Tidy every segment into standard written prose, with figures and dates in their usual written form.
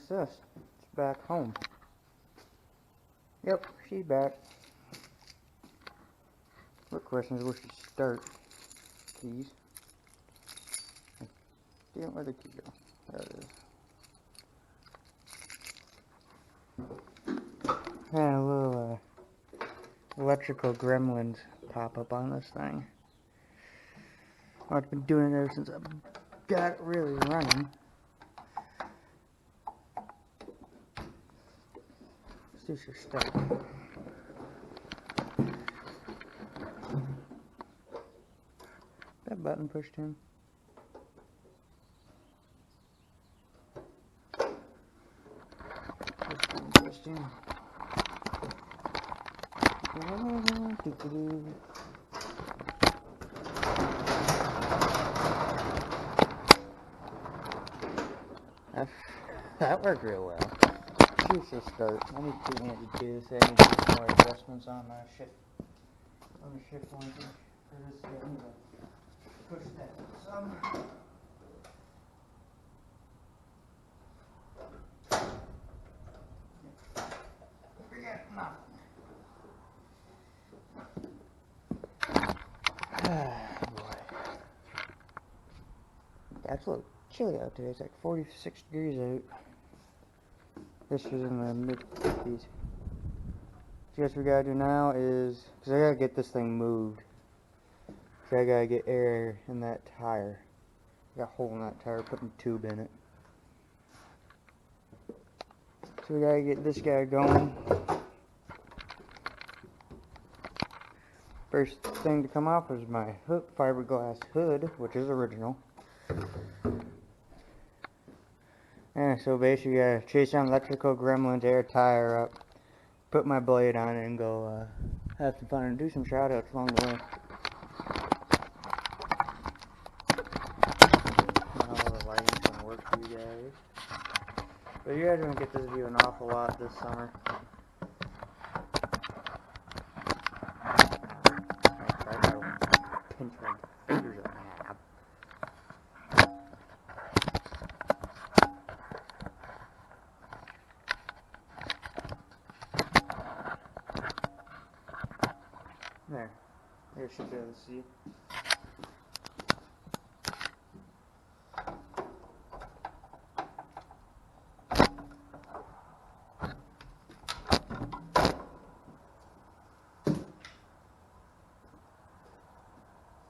What's this? It's back home. Yep, she's back. What question is where she start? Keys. Damn, where'd the key go? There it is. Had a little electrical gremlins pop up on this thing. I've been doing it ever since I got it really running. Let's do your stuff. That button pushed in. Pushed in. That worked real well. Should start. I need to do this. I need to do some more adjustments on my shift. On the shift linkage for this guy. I need to push that some. Forget nothing. Ah, boy. It's a little chilly out today. It's like 46 degrees out. This was in the mid-50s. So what we gotta do now is, because I gotta get this thing moved. So I gotta get air in that tire. I got a hole in that tire, putting a tube in it. So we gotta get this guy going. First thing to come off is my fiberglass hood, which is original. And so basically I chase down electrical gremlins, air tire up, put my blade on it, and go have some fun and do some shout outs along the way. All the lighting's gonna work for you guys. But you guys are gonna get this view an awful lot this summer. Pinch my fingers up my half. There. You should be able to see.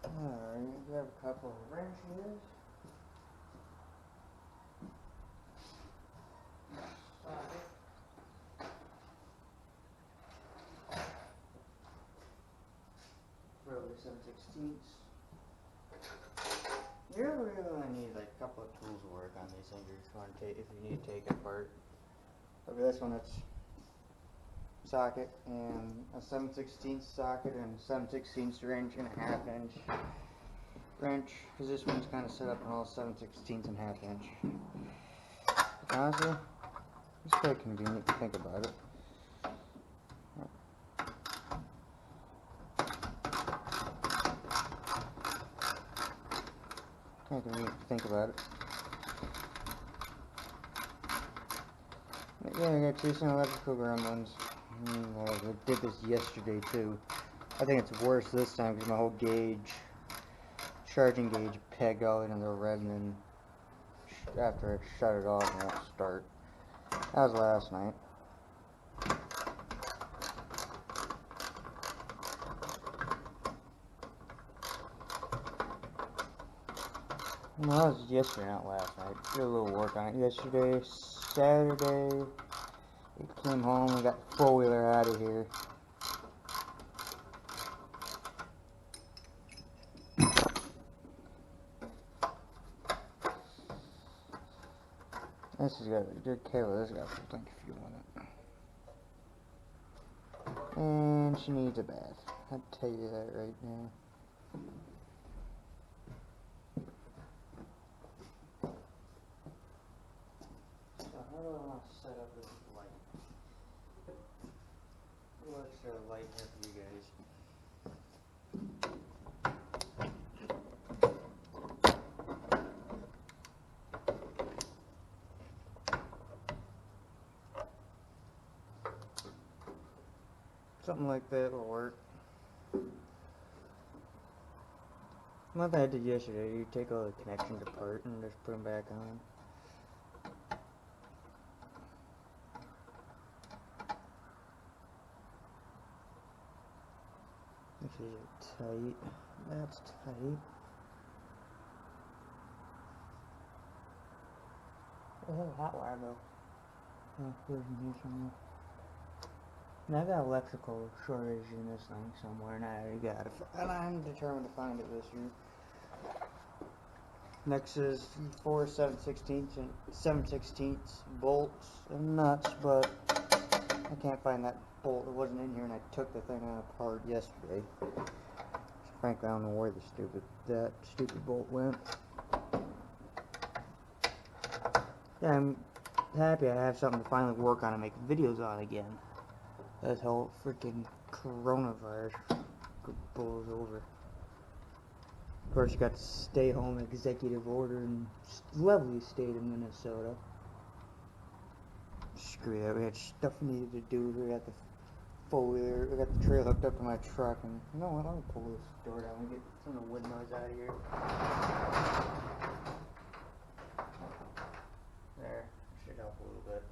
Alright, we have a couple of wrenches. Probably 7/16. You really need like a couple of tools to work on these things. You're just going to take if you need to take it apart. Okay, this one it's socket and a 7/16 socket and a 7/16 wrench and a 1/2 inch wrench, because this one's kind of set up on all 7/16 and 1/2 inch. Honestly, it's quite convenient to think about it. Quite convenient to think about it. But yeah, I got chasing electrical gremlins. I did this yesterday too. I think it's worse this time because my whole charging gauge pegged all into the red, and then after I shut it off, it won't start. That was last night. Well, that was yesterday, not last night. Did a little work on it yesterday. Saturday, we came home, we got the four-wheeler out of here. This has got a good cable, this has got plenty of fuel in it. And she needs a bath. I'll tell you that right now. So how do I want to set up this light? What extra light here for you guys? something like that will work. What I did yesterday, you take all the connections apart and just put them back on. This is tight. That's tight. Oh, hot wire though. Oh, there's me somewhere. And I got electrical shortage in this thing somewhere, and I already got it. And I'm determined to find it this year. Next is 4 7/16 bolts and nuts, but I can't find that bolt. It wasn't in here, and I took the thing apart yesterday. So frankly, I don't know where that stupid bolt went. Yeah, I'm happy I have something to finally work on and make videos on again. That whole freaking coronavirus blows over. Of course, you got the stay-home executive order in lovely state of Minnesota. Screw that, we had stuff we needed to do. We got the four-wheeler, we got the trailer hooked up to my truck, and you know what, I'm gonna pull this door down and get some of the wind noise out of here. There, should help a little bit.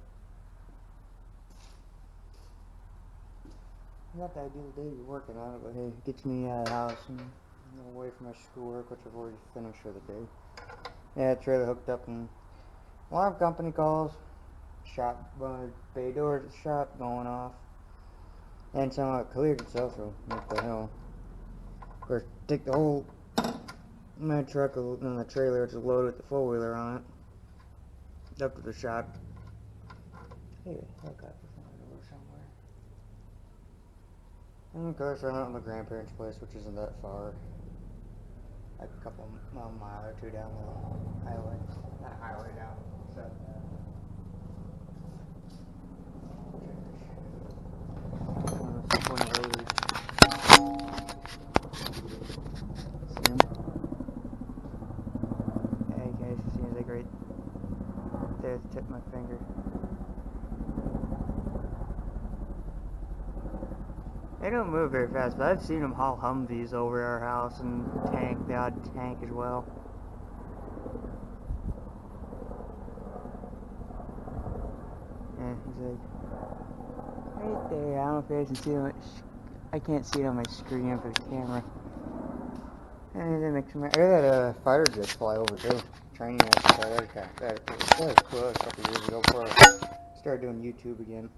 Not the ideal day to be working on it, but hey, it gets me out of the house and away from my schoolwork, which I've already finished for the day. Yeah, trailer hooked up, and alarm company calls. Shop, bay doors at the shop going off. And somehow it cleared itself, so what the hell. Of course, take the whole my truck and the trailer, it's loaded with the four-wheeler on it, up to the shop. Hey, helicopter flying over somewhere. And of course, I'm out at my grandparents' place, which isn't that far. Like a couple mile or two down the highway. Not highway, down. So, one of those. See him? Hey guys, you see that great? There's the tip of my finger. They don't move very fast, but I've seen them haul Humvees over our house and the odd tank as well. Yeah, he's like right there. I don't know if you guys can see him. I can't see it on my screen for the camera. And then I got a fighter jet fly over too. Training exercise. That was cool. A couple years ago before I started doing YouTube again.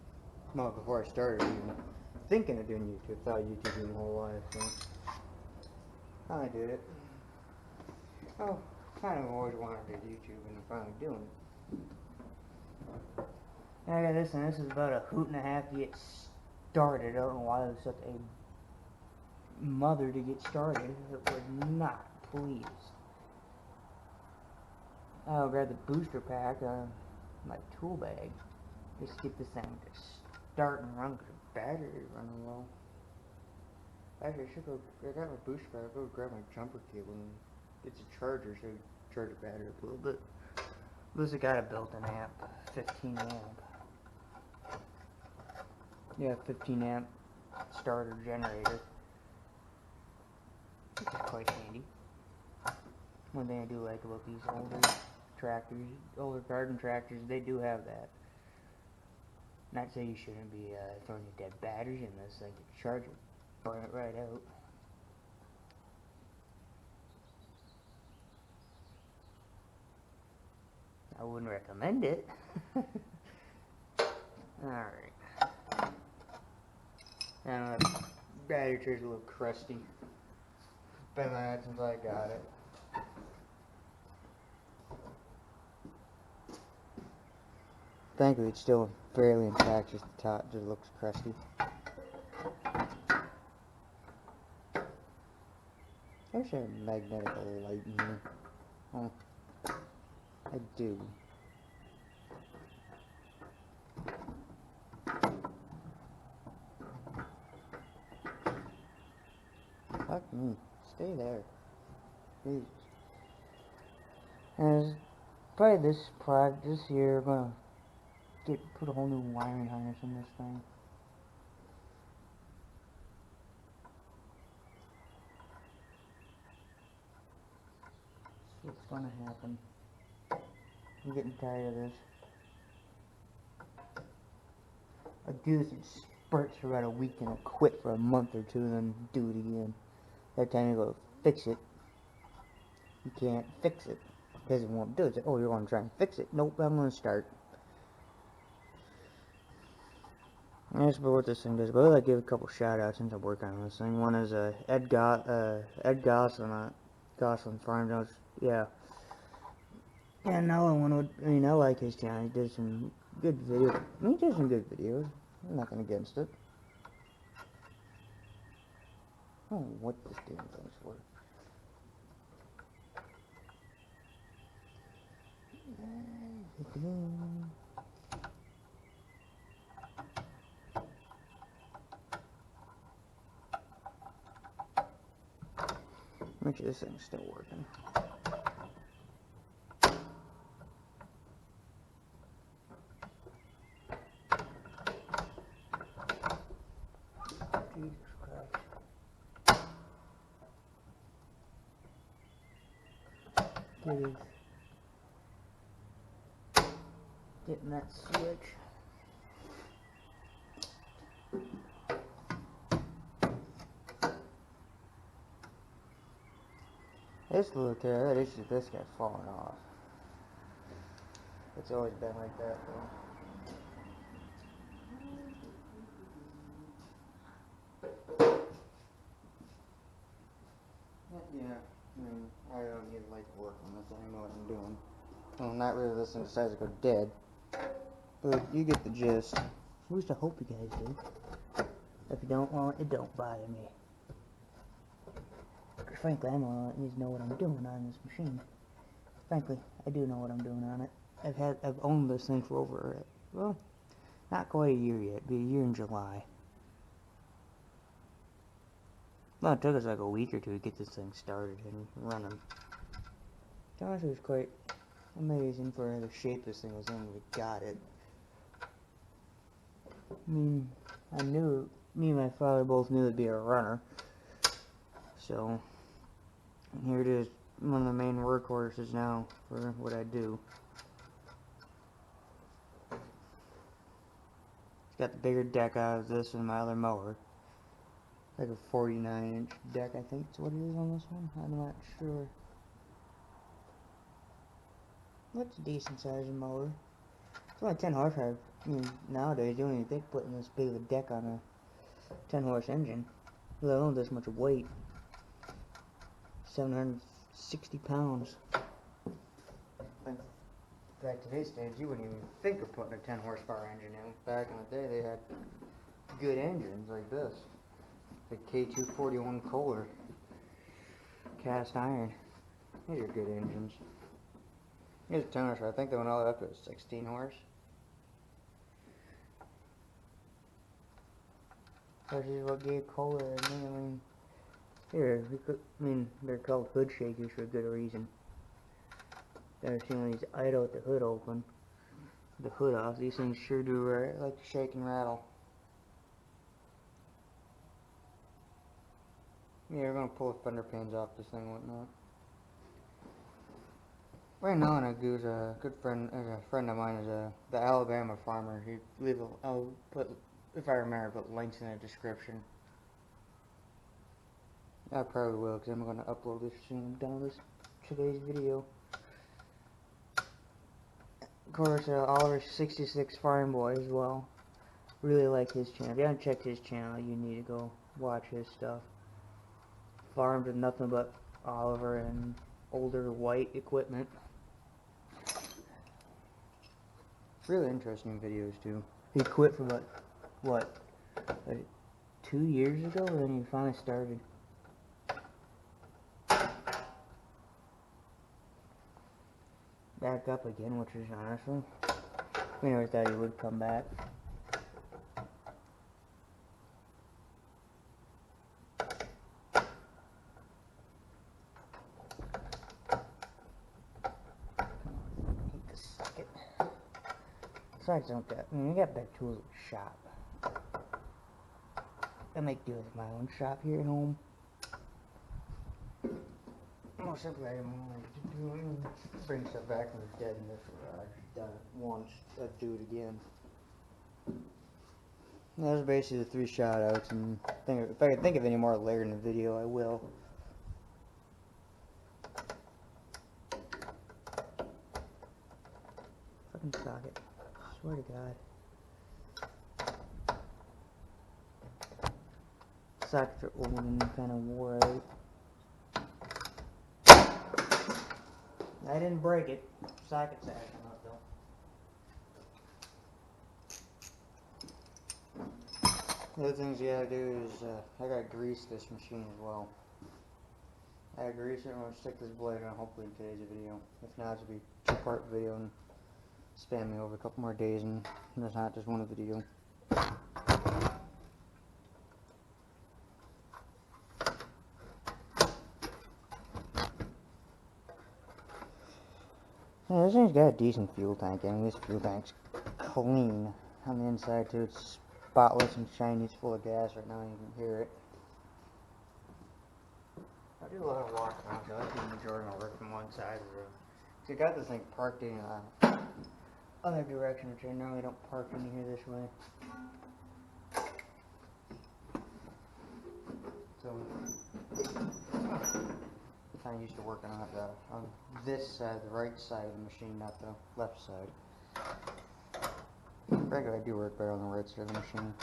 Well, before I started even thinking of doing YouTube, thought YouTube was my whole life, so finally did it. Oh, kind of always wanted to do YouTube, and I'm finally doing it. And I got this, and this is about a hoot and a half to get started. I don't know why it was such a mother to get started. It was not pleased. I'll grab the booster pack, my tool bag, just to get this thing to start and run, because the battery is running low. Actually, I should go, I got my booster pack, I'll go grab my jumper cable and get the charger so I can charge the battery up a little bit. This has got a built-in amp, 15 amp. Yeah, 15 amp starter generator. Which is quite handy. One thing I do like about these older tractors, older garden tractors, they do have that. Not to say you shouldn't be throwing your dead batteries in this thing to charge it, burn it right out. I wouldn't recommend it. Alright. And the battery tray's a little crusty. Been like that since I got it. Thankfully, it's still fairly intact, just the top just looks crusty. I wish I had a magnetic light in here. Oh, I do. Fuck me. Stay there. Please. And probably this year, I'm gonna put a whole new wiring harness in this thing. It's gonna happen. I'm getting tired of this. I do this in spurts for about a week and I quit for a month or two and then do it again. That time you go fix it. You can't fix it because it won't do it. It's like, oh, you're going to try and fix it. Nope, I'm going to start. That's about what this thing does. But I'd like to give a couple shout outs since I'm working on this thing. One is Ed Goslin, Goslin Farm. Yeah. And another one would, I like his channel. He did some good videos. He did some good videos. I'm nothing against it. I don't know what this damn thing's for. Make sure this thing's still working. Jesus Christ. It is getting that switch. This look here, that issue, this guy falling off. It's always been like that though. Yeah, I don't even like to work on this. I know what I'm doing. Well, not really listening to decides to go dead. But you get the gist. At least I hope you guys do. If you don't want it, don't bother me. Because frankly, I need to know what I'm doing on this machine. Frankly, I do know what I'm doing on it. I've owned this thing for over, well, not quite a year yet. It'll be a year in July. Well, it took us like a week or two to get this thing started and running. Honestly, it was quite amazing for the shape this thing was in when we got it. I knew, me and my father both knew it'd be a runner. So, here it is, one of the main workhorses now for what I do. It's got the bigger deck out of this than my other mower. Like a 49-inch deck, I think is what it is on this one. I'm not sure. That's a decent sized mower. It's only 10 horsepower. Nowadays you don't even think putting this big of a deck on a 10-horse engine, let alone this much weight. 760 pounds. In fact, today's stage, you wouldn't even think of putting a 10 horsepower engine in. Back in the day, they had good engines like this. The K241 Kohler cast iron. These are good engines. Here's a 10 horsepower. I think they went all the way up to 16 horse. This is what gave Kohler a name. Here, they're called hood shakers for a good reason. I've seen these idle with the hood open, the hood off. These things sure do like to shake and rattle. Yeah, we're gonna pull the fender panes off this thing and whatnot. Right now, a good friend of mine is the Alabama farmer. I'll put, if I remember, put links in the description. I probably will, because I'm gonna upload this soon. Down today's video. Of course, Oliver 66 Farm Boy as well. Really like his channel. If you haven't checked his channel, you need to go watch his stuff. Farms with nothing but Oliver and older white equipment. Really interesting videos too. He quit for what, like 2 years ago, and then he finally started. Back up again, which is honestly, we never thought he would come back. Besides, we got better tools at the shop. I make do with my own shop here at home. Oh, simply I didn't want to bring stuff back from the dead in this garage. Done it once, I'd do it again. Those are basically the 3 shout outs, and if I can think of any more later in the video, I will. Fucking socket. Swear to God. Sockets are old and kind of wore out. I didn't break it. Socket's acting up though. The other things you gotta do is, I gotta grease this machine as well. I gotta grease it, and I'm gonna stick this blade on hopefully in today's video. If not, it'll be a 2-part video and span me over a couple more days, and there's not just one video. Yeah, this thing's got a decent fuel tank. I mean, this fuel tank's clean on the inside too. It's spotless and shiny. It's full of gas right now. You can hear it. I do a lot of walking around, so I do the majority of my work from one side of the road. So I got this thing parked in the other direction, which I normally don't park in here this way. So I'm kind of used to working on this side, the right side of the machine, not the left side. Frankly, I do work better on the right side of the machine.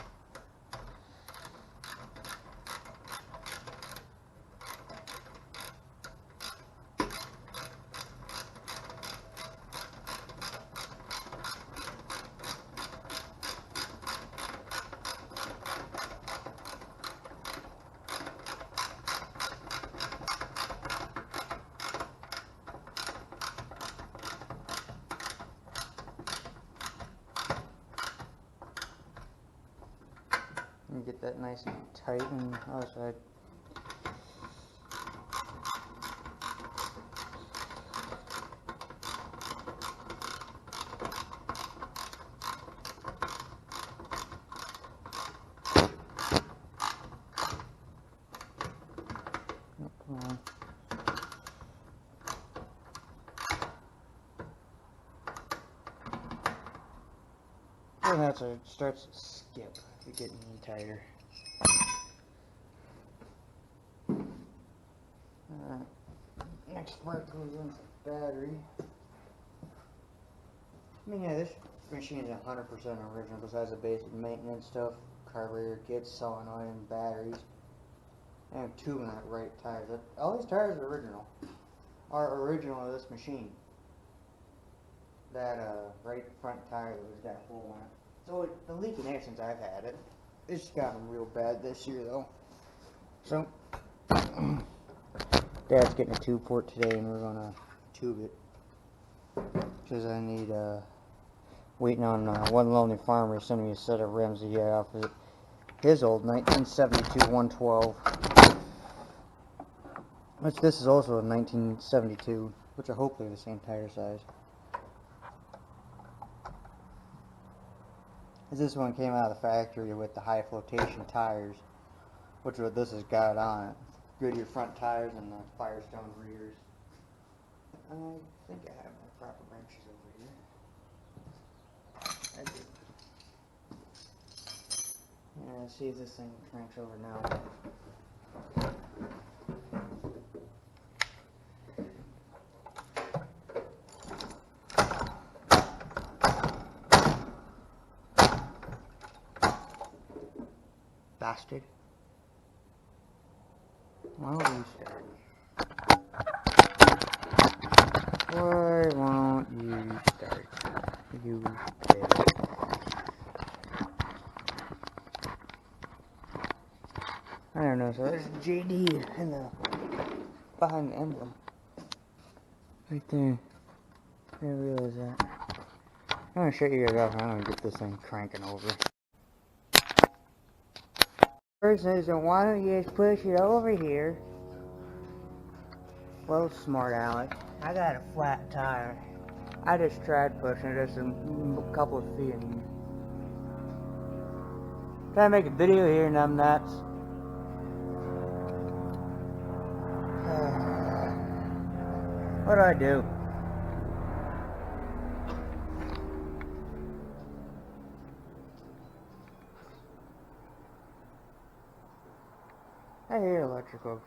And get that nice and tight on the other side. Come on. And that's it starts to skip. You're getting any tighter. Alright. Next part goes into the battery. I mean, yeah, this machine is 100% original besides the basic maintenance stuff. Carburetor kits, solenoid, and batteries. I have 2 of that right tires. All these tires are original. Are original of this machine. That right front tire that was got a hole in it. So the leaking there since I've had it. It's gotten real bad this year though. So Dad's getting a tube for it today, and we're gonna tube it because I need waiting on One Lonely Farmer to send me a set of rims to get off of his old 1972 112. Which this is also a 1972, which are hopefully the same tire size. This one came out of the factory with the high flotation tires, which what this has got on it. Goodyear front tires and the Firestone rears. I think I have my proper wrenches over here. I do. Yeah, let's see if this thing cranks over now. Bastard. Why won't you start? Why won't you start? You bitch. I don't know, so there's JD in the behind the emblem. Right there. I didn't realize that. I'm gonna shut you guys off and I'm gonna get this thing cranking over. Person said, why don't you just push it over here? Well, smart Alex. I got a flat tire. I just tried pushing it just a couple of feet in here. Trying to make a video here and I'm nuts. What do I do? I hate electrical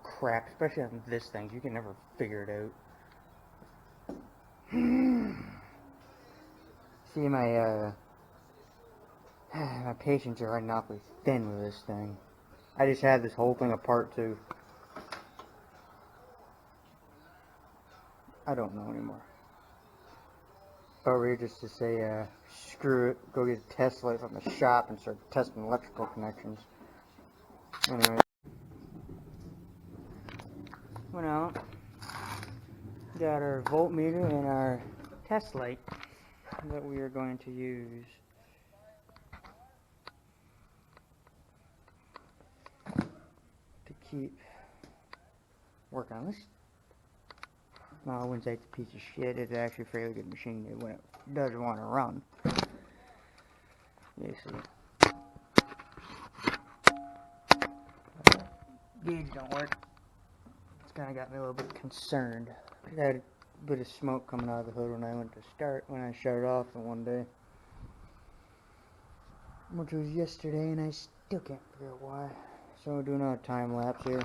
crap, especially on this thing. You can never figure it out. See, my patience are running awfully thin with this thing. I just had this whole thing apart too. I don't know anymore. Over here just to say, screw it, go get a test light from the shop and start testing electrical connections. Anyway. Went out, got our voltmeter and our test light that we are going to use. To keep working on this. No, I wouldn't say it's a piece of shit. It's actually a fairly good machine when it does want to run. You see. Gauge don't work. It's kind of got me a little bit concerned. I had a bit of smoke coming out of the hood when I went to start, when I shut it off the one day. Which was yesterday, and I still can't figure out why. So we're doing a time lapse here.